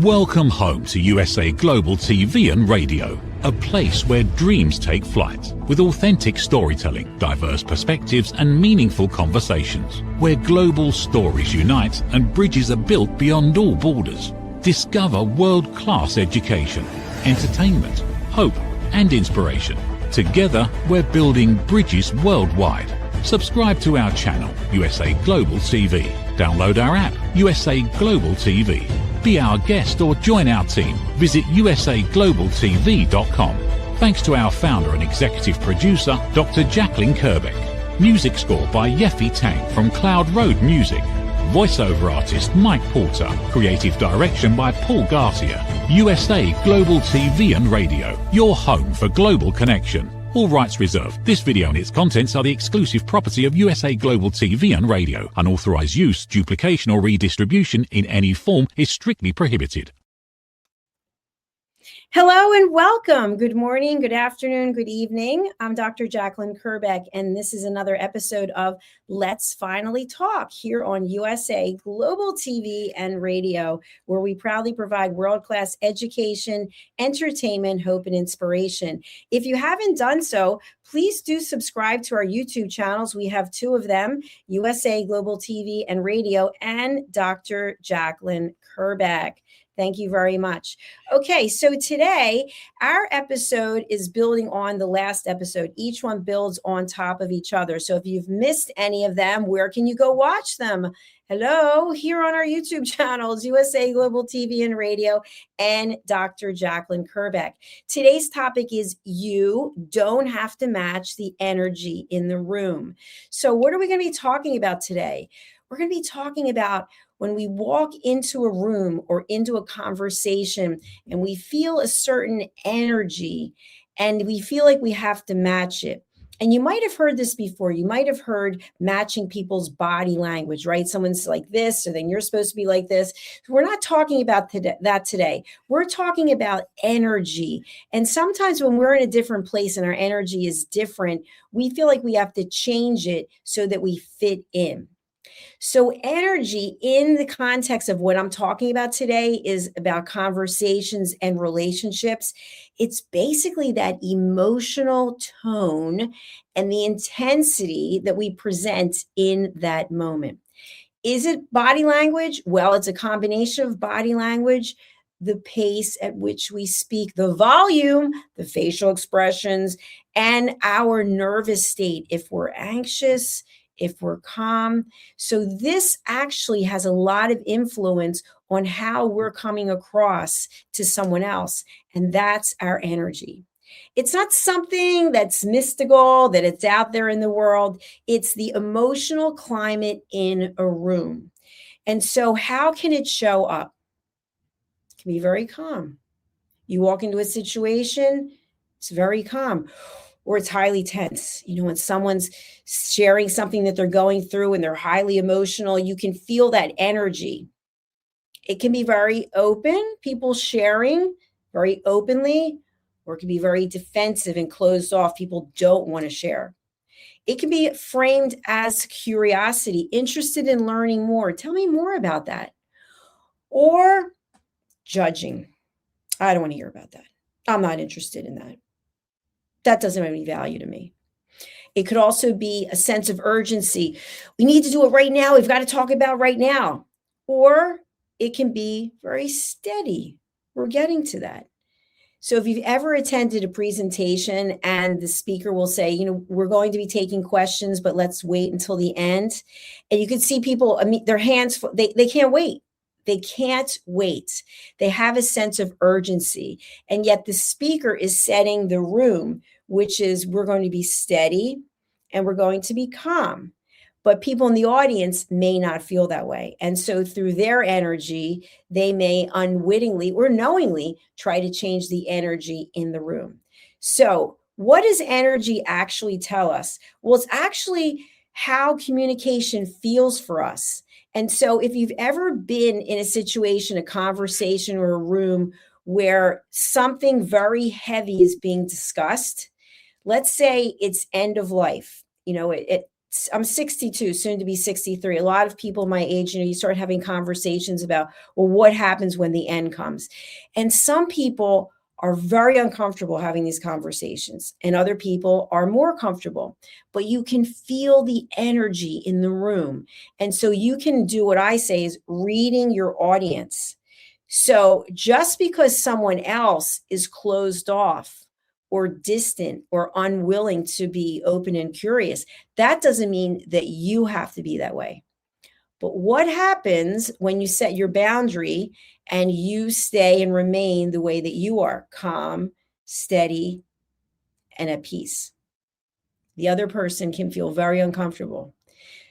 Welcome home to USA Global TV and Radio, a place where dreams take flight, with authentic storytelling, diverse perspectives and meaningful conversations, where global stories unite and bridges are built beyond all borders. Discover world-class education, entertainment, hope and inspiration. Together, we're building bridges worldwide. Subscribe to our channel, USA Global TV. Download our app, USA Global TV. Be our guest or join our team. Visit usaglobaltv.com. Thanks to our founder and executive producer, Dr. Jacalyn Kerbeck. Music score by Yeffy Tang from Cloud Road Music. Voiceover artist Mike Porter. Creative direction by Paul Garcia. USA Global TV and Radio. Your home for global connection. All rights reserved. This video and its contents are the exclusive property of USA Global TV and Radio. Unauthorized use, duplication or redistribution in any form is strictly prohibited. Hello and welcome. Good morning, good afternoon, good evening. I'm Dr. Jacalyn Kerbeck, and this is another episode of Let's Finally Talk here on USA Global TV and Radio, where we proudly provide world-class education, entertainment, hope, and inspiration. If you haven't done so, please do subscribe to our YouTube channels. We have two of them, USA Global TV and Radio and Dr. Jacalyn Kerbeck. Thank you very much. Okay, so today our episode is building on the last episode. Each one builds on top of each other. So if you've missed any of them, where can you go watch them? Hello, here on our YouTube channels, USA Global TV and Radio and Dr. Jacalyn Kerbeck. Today's topic is you don't have to match the energy in the room. So what are we going to be talking about today? We're going to be talking about when we walk into a room or into a conversation and we feel a certain energy and we feel like we have to match it. And you might have heard this before. You might have heard matching people's body language, right? Someone's like this, so then you're supposed to be like this. We're not talking about that today. We're talking about energy. And sometimes when we're in a different place and our energy is different, we feel like we have to change it so that we fit in. So energy in the context of what I'm talking about today is about conversations and relationships. It's basically that emotional tone and the intensity that we present in that moment. Is it body language? Well, it's a combination of body language, the pace at which we speak, the volume, the facial expressions, and our nervous state. If we're anxious, if we're calm. So this actually has a lot of influence on how we're coming across to someone else. And that's our energy. It's not something that's mystical, that it's out there in the world. It's the emotional climate in a room. And so how can it show up? It can be very calm. You walk into a situation, it's very calm. Or it's highly tense. You know, when someone's sharing something that they're going through and they're highly emotional, you can feel that energy. It can be very open, people sharing very openly, or it can be very defensive and closed off. People don't want to share. It can be framed as curiosity, interested in learning more. Tell me more about that. Or judging. I don't want to hear about that. I'm not interested in that. That doesn't have any value to me. It could also be a sense of urgency. We need to do it right now. We've got to talk about right now. Or it can be very steady. We're getting to that. So if you've ever attended a presentation and the speaker will say, you know, we're going to be taking questions, but let's wait until the end. And you can see people, their hands, they can't wait. They can't wait. They have a sense of urgency. And yet the speaker is setting the room, which is we're going to be steady and we're going to be calm. But people in the audience may not feel that way. And so through their energy, they may unwittingly or knowingly try to change the energy in the room. So what does energy actually tell us? Well, it's actually how communication feels for us. And so if you've ever been in a situation, a conversation or a room where something very heavy is being discussed, let's say it's end of life, you know, I'm 62, soon to be 63. A lot of people my age, you start having conversations about, well, what happens when the end comes? And some people are very uncomfortable having these conversations, and other people are more comfortable. But you can feel the energy in the room. And so you can do what I say is reading your audience. So just because someone else is closed off or distant or unwilling to be open and curious, that doesn't mean that you have to be that way. But what happens when you set your boundary and you stay and remain the way that you are, calm, steady, and at peace? The other person can feel very uncomfortable.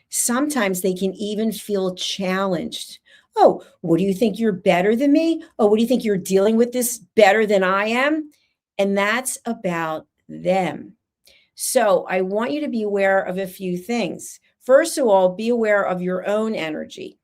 Sometimes they can even feel challenged. Oh, what do you think, you're better than me? Oh, what do you think, you're dealing with this better than I am? And that's about them. So I want you to be aware of a few things. First of all, be aware of your own energy.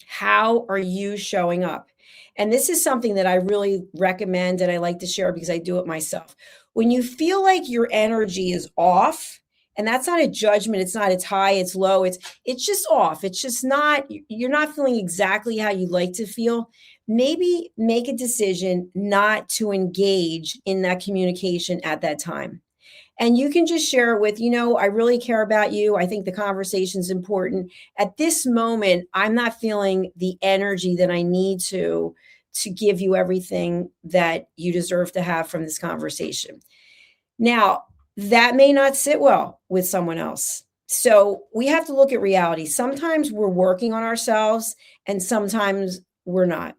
How are you showing up? And this is something that I really recommend and I like to share because I do it myself. When you feel like your energy is off, and that's not a judgment, it's not, it's high, it's low, it's just off. It's just not, you're not feeling exactly how you'd like to feel. Maybe make a decision not to engage in that communication at that time. And you can just share it with, I really care about you. I think the conversation's important. At this moment, I'm not feeling the energy that I need to give you everything that you deserve to have from this conversation. Now, that may not sit well with someone else. So we have to look at reality. Sometimes we're working on ourselves and sometimes we're not.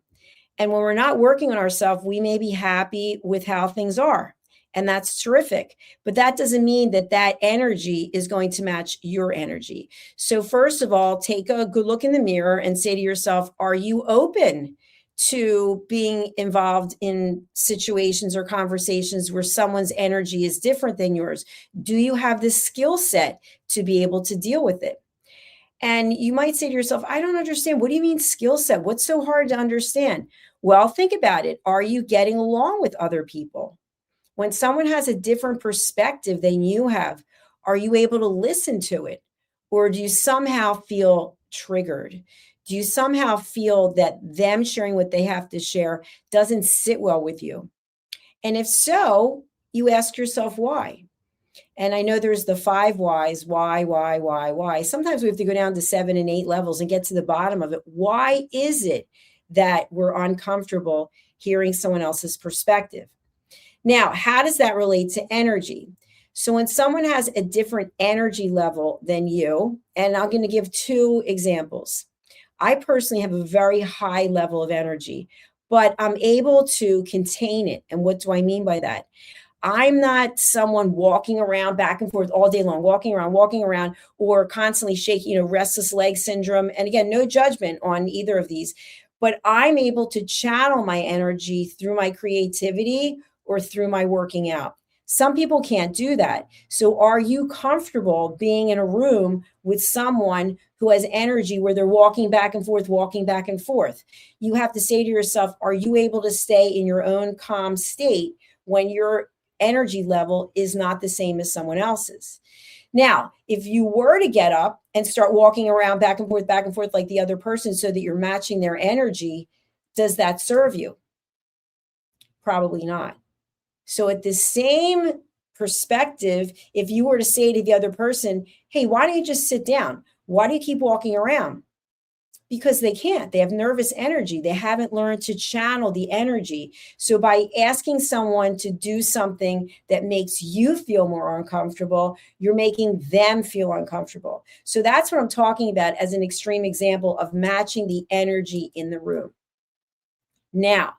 And when we're not working on ourselves, we may be happy with how things are. And that's terrific. But that doesn't mean that that energy is going to match your energy. So first of all, take a good look in the mirror and say to yourself, are you open to being involved in situations or conversations where someone's energy is different than yours? Do you have the skill set to be able to deal with it? And you might say to yourself, I don't understand. What do you mean skill set? What's so hard to understand? Well, think about it. Are you getting along with other people? When someone has a different perspective than you have, are you able to listen to it? Or do you somehow feel triggered? Do you somehow feel that them sharing what they have to share doesn't sit well with you? And if so, you ask yourself why. And I know there's the 5 whys, why. Sometimes we have to go down to 7 and 8 levels and get to the bottom of it. Why is it that we're uncomfortable hearing someone else's perspective? Now, how does that relate to energy? So when someone has a different energy level than you, and I'm going to give 2 examples. I personally have a very high level of energy, but I'm able to contain it. And what do I mean by that? I'm not someone walking around back and forth all day long, walking around, or constantly shaking, restless leg syndrome. And again, no judgment on either of these, but I'm able to channel my energy through my creativity or through my working out. Some people can't do that. So are you comfortable being in a room with someone who has energy where they're walking back and forth? You have to say to yourself, are you able to stay in your own calm state when your energy level is not the same as someone else's? Now, if you were to get up and start walking around back and forth like the other person so that you're matching their energy, does that serve you? Probably not. So at the same perspective, if you were to say to the other person, hey, why don't you just sit down? Why do you keep walking around? Because they can't. They have nervous energy. They haven't learned to channel the energy. So by asking someone to do something that makes you feel more uncomfortable, you're making them feel uncomfortable. So that's what I'm talking about as an extreme example of matching the energy in the room. Now,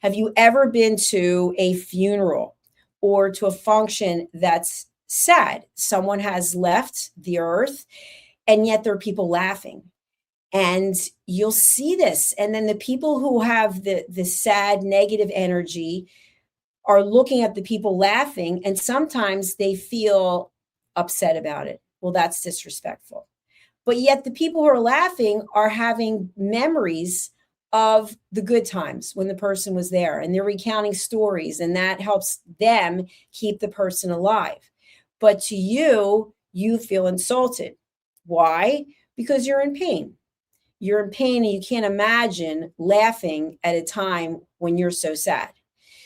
have you ever been to a funeral or to a function that's sad? Someone has left the earth, and yet there are people laughing. And you'll see this. And then the people who have the sad, negative energy are looking at the people laughing, and sometimes they feel upset about it. Well, that's disrespectful. But yet the people who are laughing are having memories of the good times when the person was there, and they're recounting stories, and that helps them keep the person alive. But to you, you feel insulted. Why? Because you're in pain. You're in pain and you can't imagine laughing at a time when you're so sad.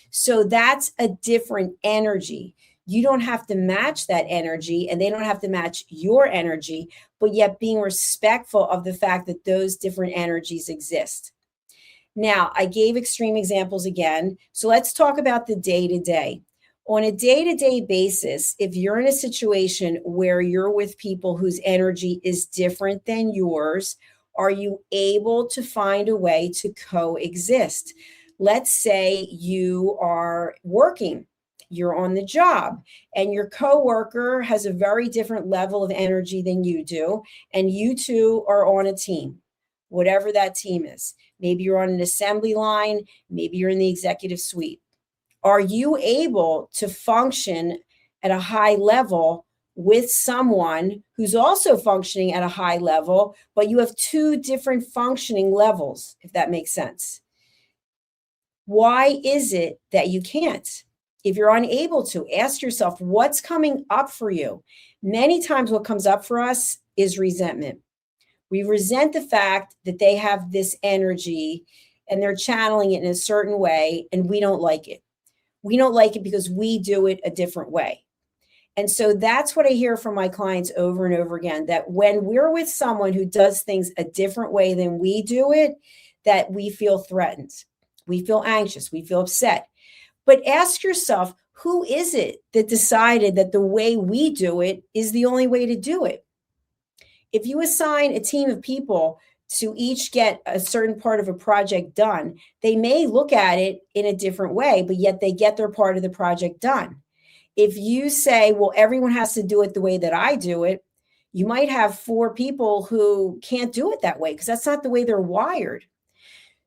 So that's a different energy. You don't have to match that energy and they don't have to match your energy, but yet being respectful of the fact that those different energies exist. Now, I gave extreme examples again. So let's talk about the day to day. On a day to day basis, if you're in a situation where you're with people whose energy is different than yours, are you able to find a way to coexist? Let's say you are working, you're on the job, and your coworker has a very different level of energy than you do, and you two are on a team, whatever that team is. Maybe you're on an assembly line, maybe you're in the executive suite. Are you able to function at a high level with someone who's also functioning at a high level, but you have two different functioning levels, if that makes sense? Why is it that you can't? If you're unable to, ask yourself what's coming up for you. Many times what comes up for us is resentment. We resent the fact that they have this energy and they're channeling it in a certain way, and we don't like it. We don't like it because we do it a different way. And so that's what I hear from my clients over and over again, that when we're with someone who does things a different way than we do it, that we feel threatened. We feel anxious. We feel upset. But ask yourself, who is it that decided that the way we do it is the only way to do it? If you assign a team of people to each get a certain part of a project done, they may look at it in a different way, but yet they get their part of the project done. If you say, well, everyone has to do it the way that I do it, you might have 4 people who can't do it that way because that's not the way they're wired.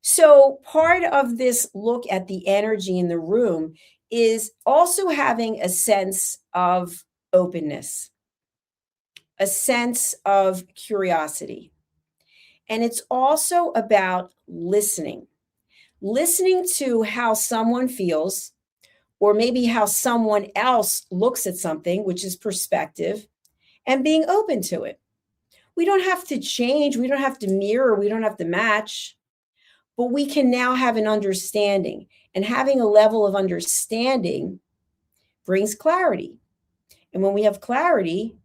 So part of this look at the energy in the room is also having a sense of openness, a sense of curiosity. And it's also about listening to how someone feels, or maybe how someone else looks at something, which is perspective, and being open to it. We don't have to change. We don't have to mirror. We don't have to match, but we can now have an understanding. And having a level of understanding brings clarity. And when we have clarity,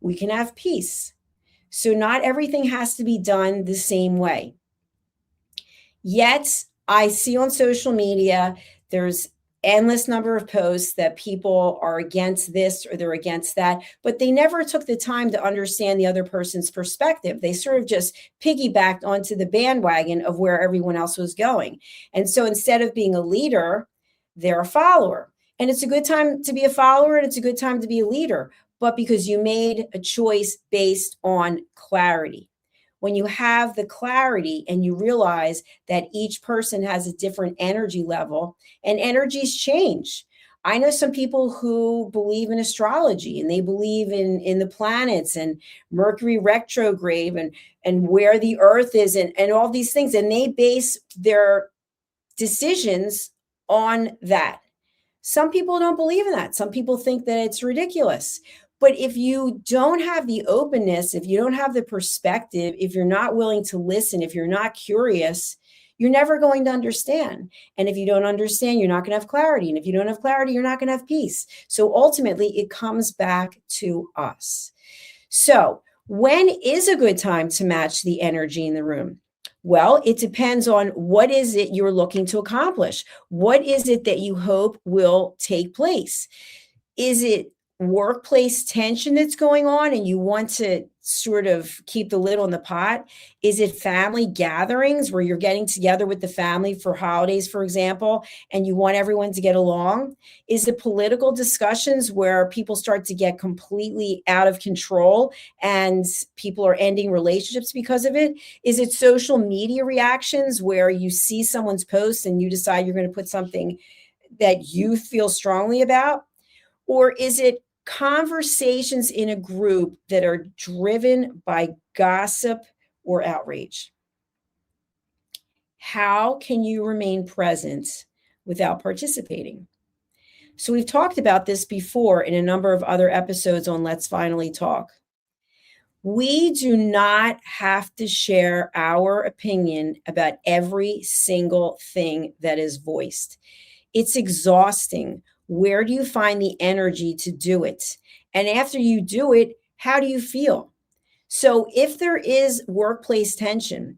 we can have peace. So not everything has to be done the same way. Yet I see on social media, there's endless number of posts that people are against this or they're against that, but they never took the time to understand the other person's perspective. They sort of just piggybacked onto the bandwagon of where everyone else was going. And so instead of being a leader, they're a follower. And it's a good time to be a follower and it's a good time to be a leader, but because you made a choice based on clarity. When you have the clarity and you realize that each person has a different energy level and energies change. I know some people who believe in astrology and they believe in the planets and Mercury retrograde and where the earth is and all these things. And they base their decisions on that. Some people don't believe in that. Some people think that it's ridiculous. But if you don't have the openness, if you don't have the perspective, if you're not willing to listen, if you're not curious, you're never going to understand. And if you don't understand, you're not going to have clarity. And if you don't have clarity, you're not going to have peace. So ultimately, it comes back to us. So when is a good time to match the energy in the room? Well, it depends on what is it you're looking to accomplish. What is it that you hope will take place? Is it workplace tension that's going on and you want to sort of keep the lid on the pot? Is it family gatherings where you're getting together with the family for holidays, for example, and you want everyone to get along? Is it political discussions where people start to get completely out of control and people are ending relationships because of it? Is it social media reactions where you see someone's post and you decide you're going to put something that you feel strongly about? Or is it conversations in a group that are driven by gossip or outrage? How can you remain present without participating? So we've talked about this before in a number of other episodes on Let's Finally Talk. We do not have to share our opinion about every single thing that is voiced. It's exhausting. Where do you find the energy to do it? And after you do it, how do you feel? So if there is workplace tension,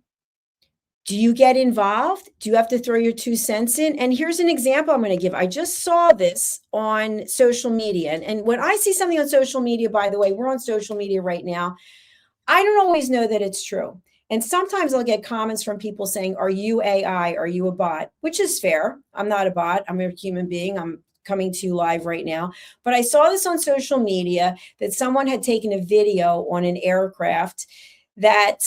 do you get involved? Do you have to throw your 2 cents in? And here's an example I'm going to give. I just saw this on social media. And when I see something on social media, by the way, we're on social media right now, I don't always know that it's true. And sometimes I'll get comments from people saying, are you AI? Are you a bot? Which is fair. I'm not a bot. I'm a human being. I'm coming to you live right now. But I saw this on social media that someone had taken a video on an aircraft that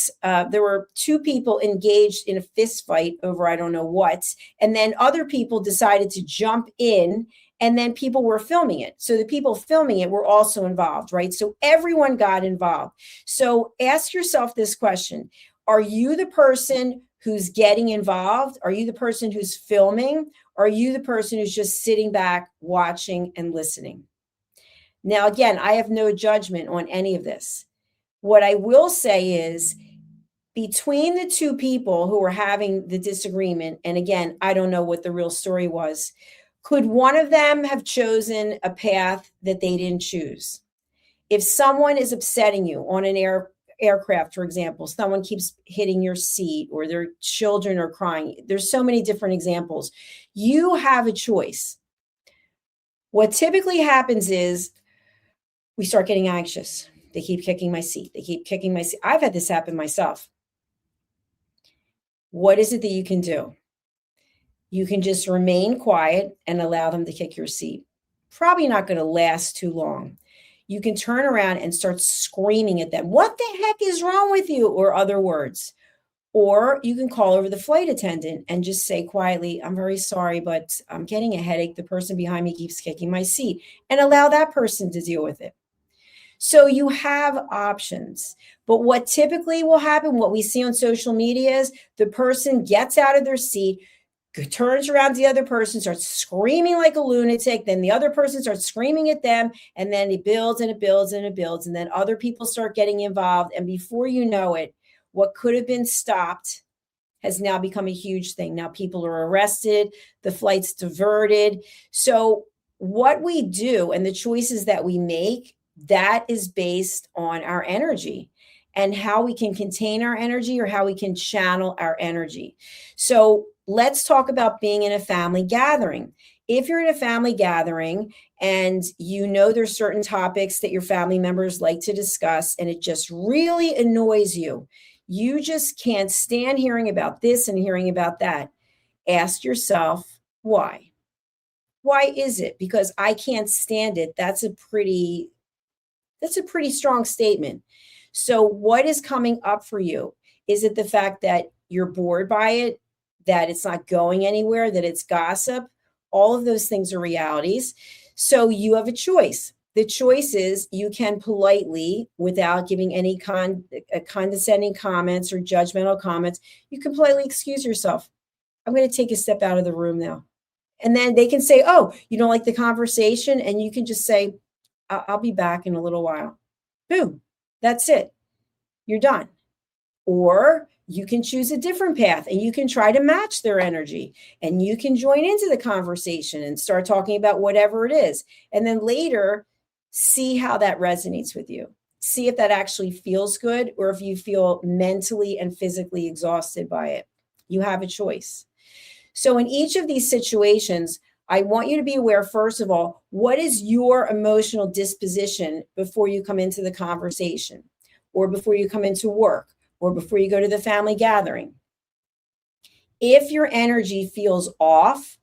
there were two people engaged in a fist fight over I don't know what. And then other people decided to jump in, and then people were filming it. So the people filming it were also involved, right? So everyone got involved. So ask yourself this question. Are you the person who's getting involved? Are you the person who's filming? Are you the person who's just sitting back, watching and listening? Now, again, I have no judgment on any of this. What I will say is, between the two people who were having the disagreement, and again, I don't know what the real story was, could one of them have chosen a path that they didn't choose? If someone is upsetting you on an aircraft, for example, someone keeps hitting your seat or their children are crying. There's so many different examples. You have a choice. What typically happens is we start getting anxious. They keep kicking my seat. They keep kicking my seat. I've had this happen myself. What is it that you can do? You can just remain quiet and allow them to kick your seat. Probably not going to last too long. You can turn around and start screaming at them. What the heck is wrong with you? Or other words. Or you can call over the flight attendant and just say quietly, I'm very sorry, but I'm getting a headache. The person behind me keeps kicking my seat, and allow that person to deal with it. So you have options. But what typically will happen, what we see on social media is the person gets out of their seat, turns around to the other person, starts screaming like a lunatic. Then the other person starts screaming at them. And then it builds and it builds and it builds. And then other people start getting involved. And before you know it, what could have been stopped has now become a huge thing. Now people are arrested, the flight's diverted. So what we do and the choices that we make, that is based on our energy and how we can contain our energy or how we can channel our energy. So let's talk about being in a family gathering. If you're in a family gathering and you know there's certain topics that your family members like to discuss and it just really annoys you, you just can't stand hearing about this and hearing about that. Ask yourself, why? Why is it? Because I can't stand it. That's a pretty strong statement. So what is coming up for you? Is it the fact that you're bored by it, that it's not going anywhere, that it's gossip? All of those things are realities. So you have a choice. The choice is you can politely, without giving any condescending comments or judgmental comments, you can politely excuse yourself. I'm going to take a step out of the room now. And then they can say, oh, you don't like the conversation? And you can just say, I'll be back in a little while. Boom. That's it. You're done. Or you can choose a different path and you can try to match their energy and you can join into the conversation and start talking about whatever it is. And then later, see how that resonates with you. See if that actually feels good or if you feel mentally and physically exhausted by it. You have a choice. So in each of these situations, I want you to be aware, first of all, what is your emotional disposition before you come into the conversation or before you come into work or before you go to the family gathering? If your energy feels off,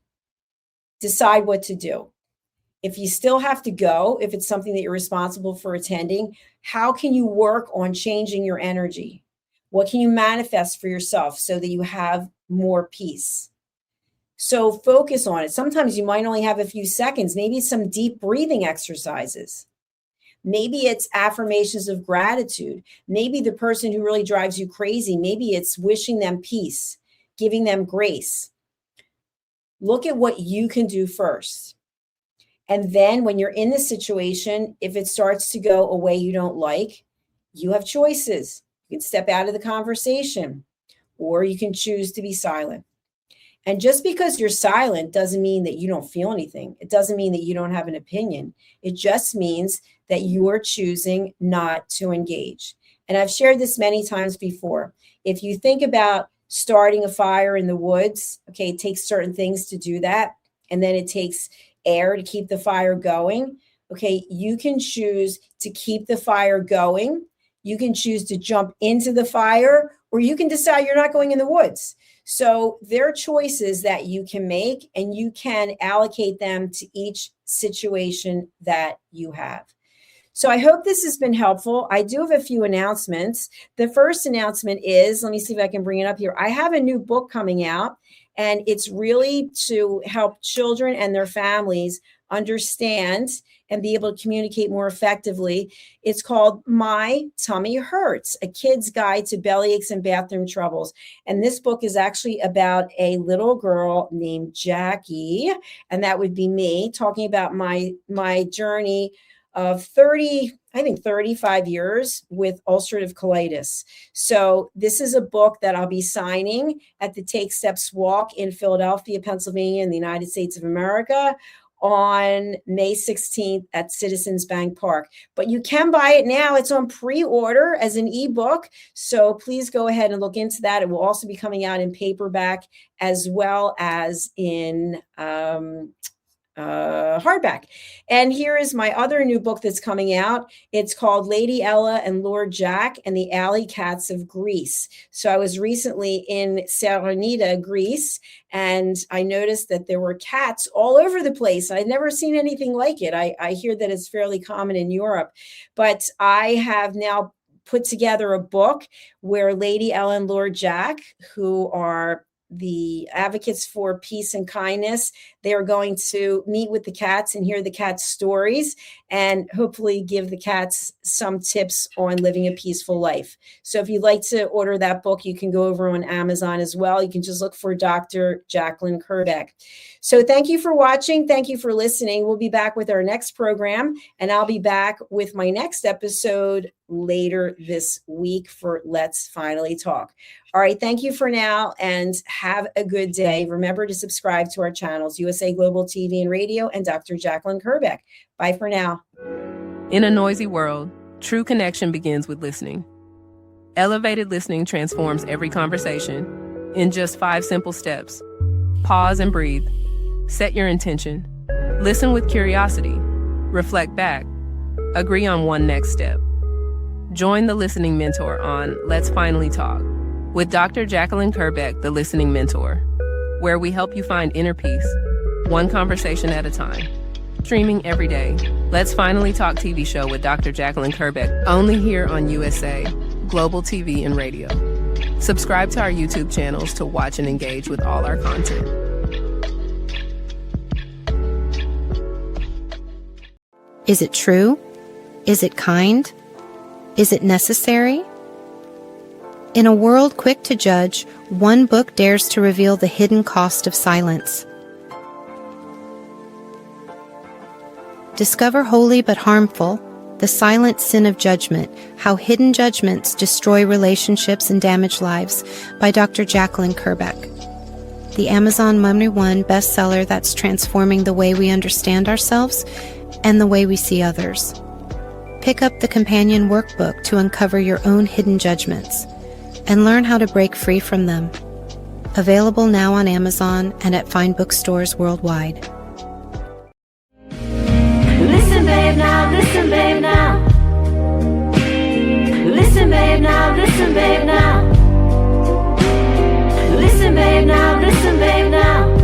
decide what to do. If you still have to go, if it's something that you're responsible for attending, how can you work on changing your energy? What can you manifest for yourself so that you have more peace? So focus on it. Sometimes you might only have a few seconds. Maybe it's some deep breathing exercises. Maybe it's affirmations of gratitude. Maybe the person who really drives you crazy, maybe it's wishing them peace, giving them grace. Look at what you can do first. And then when you're in the situation, if it starts to go a way you don't like, you have choices. You can step out of the conversation, or you can choose to be silent. And just because you're silent doesn't mean that you don't feel anything. It doesn't mean that you don't have an opinion. It just means that you are choosing not to engage. And I've shared this many times before. If you think about starting a fire in the woods, okay, it takes certain things to do that. And then it takes air to keep the fire going. Okay, you can choose to keep the fire going. You can choose to jump into the fire, or you can decide you're not going in the woods. So there are choices that you can make, and you can allocate them to each situation that you have. So I hope this has been helpful. I do have a few announcements. The first announcement is, let me see if I can bring it up here. I have a new book coming out, and it's really to help children and their families understand and be able to communicate more effectively. It's called My Tummy Hurts, A Kid's Guide to Bellyaches and Bathroom Troubles. And this book is actually about a little girl named Jackie, and that would be me, talking about my journey of 35 years with ulcerative colitis. So this is a book that I'll be signing at the Take Steps Walk in Philadelphia, Pennsylvania, in the United States of America on May 16th at Citizens Bank Park. But you can buy it now. It's on pre-order as an ebook. So please go ahead and look into that. It will also be coming out in paperback as well as in hardback. And here is my other new book that's coming out. It's called Lady Ella and Lord Jack and the Alley Cats of Greece. So I was recently in Salonita, Greece, and I noticed that there were cats all over the place. I'd never seen anything like it. I hear that it's fairly common in Europe, but I have now put together a book where Lady Ella and Lord Jack, who are the advocates for peace and kindness, they are going to meet with the cats and hear the cats' stories and hopefully give the cats some tips on living a peaceful life. So if you'd like to order that book, you can go over on Amazon as well. You can just look for Dr. Jacalyn Kerbeck. So thank you for watching. Thank you for listening. We'll be back with our next program, and I'll be back with my next episode later this week for Let's Finally Talk. All right, thank you for now, and have a good day. Remember to subscribe to our channels, USA Global TV and Radio and Dr. Jacalyn Kerbeck. Bye for now. In a noisy world, true connection begins with listening. Elevated listening transforms every conversation in just 5 simple steps. Pause and breathe. Set your intention. Listen with curiosity. Reflect back. Agree on one next step. Join the Listening Mentor on Let's Finally Talk with Dr. Jacalyn Kerbeck, the Listening Mentor, where we help you find inner peace, one conversation at a time. Streaming every day. Let's Finally Talk TV show with Dr. Jacalyn Kerbeck, only here on USA Global TV and Radio. Subscribe to our YouTube channels to watch and engage with all our content. Is it true? Is it kind? Is it necessary? In a world quick to judge, one book dares to reveal the hidden cost of silence. Discover Holy but Harmful, The Silent Sin of Judgment, How Hidden Judgments Destroy Relationships and Damage Lives by Dr. Jacalyn Kerbeck. The Amazon #1 bestseller that's transforming the way we understand ourselves and the way we see others. Pick up the companion workbook to uncover your own hidden judgments and learn how to break free from them. Available now on Amazon and at fine bookstores worldwide. Listen, babe, now, listen, babe, now. Listen, babe, now, listen, babe, now. Listen, babe, now, listen, babe, now.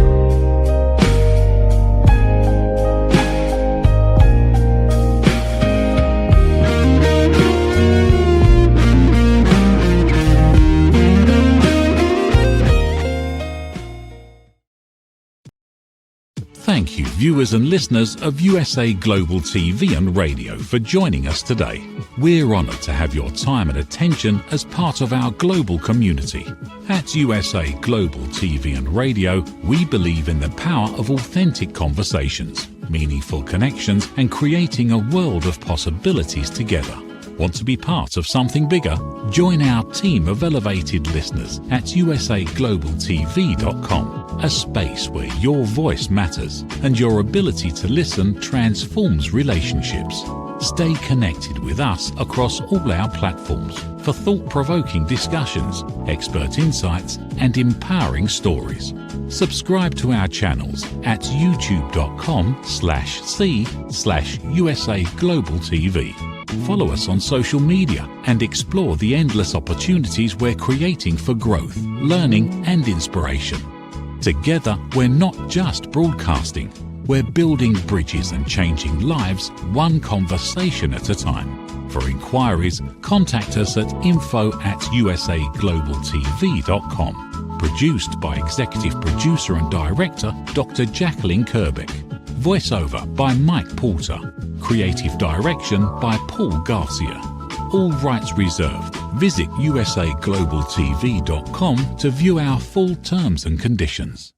Thank you, viewers and listeners of USA Global TV and Radio for joining us today. We're honoured to have your time and attention as part of our global community. At USA Global TV and Radio, we believe in the power of authentic conversations, meaningful connections, and creating a world of possibilities together. Want to be part of something bigger? Join our team of elevated listeners at usaglobaltv.com, a space where your voice matters and your ability to listen transforms relationships. Stay connected with us across all our platforms for thought-provoking discussions, expert insights, and empowering stories. Subscribe to our channels at youtube.com/c/USA Global TV. Follow us on social media and explore the endless opportunities we're creating for growth, learning, and inspiration. Together, we're not just broadcasting, we're building bridges and changing lives one conversation at a time. For inquiries, contact us at info@usaglobaltv.com. Produced by Executive Producer and Director Dr. Jacalyn Kerbeck. Voiceover by Mike Porter. Creative direction by Paul Garcia. All rights reserved. Visit usaglobaltv.com to view our full terms and conditions.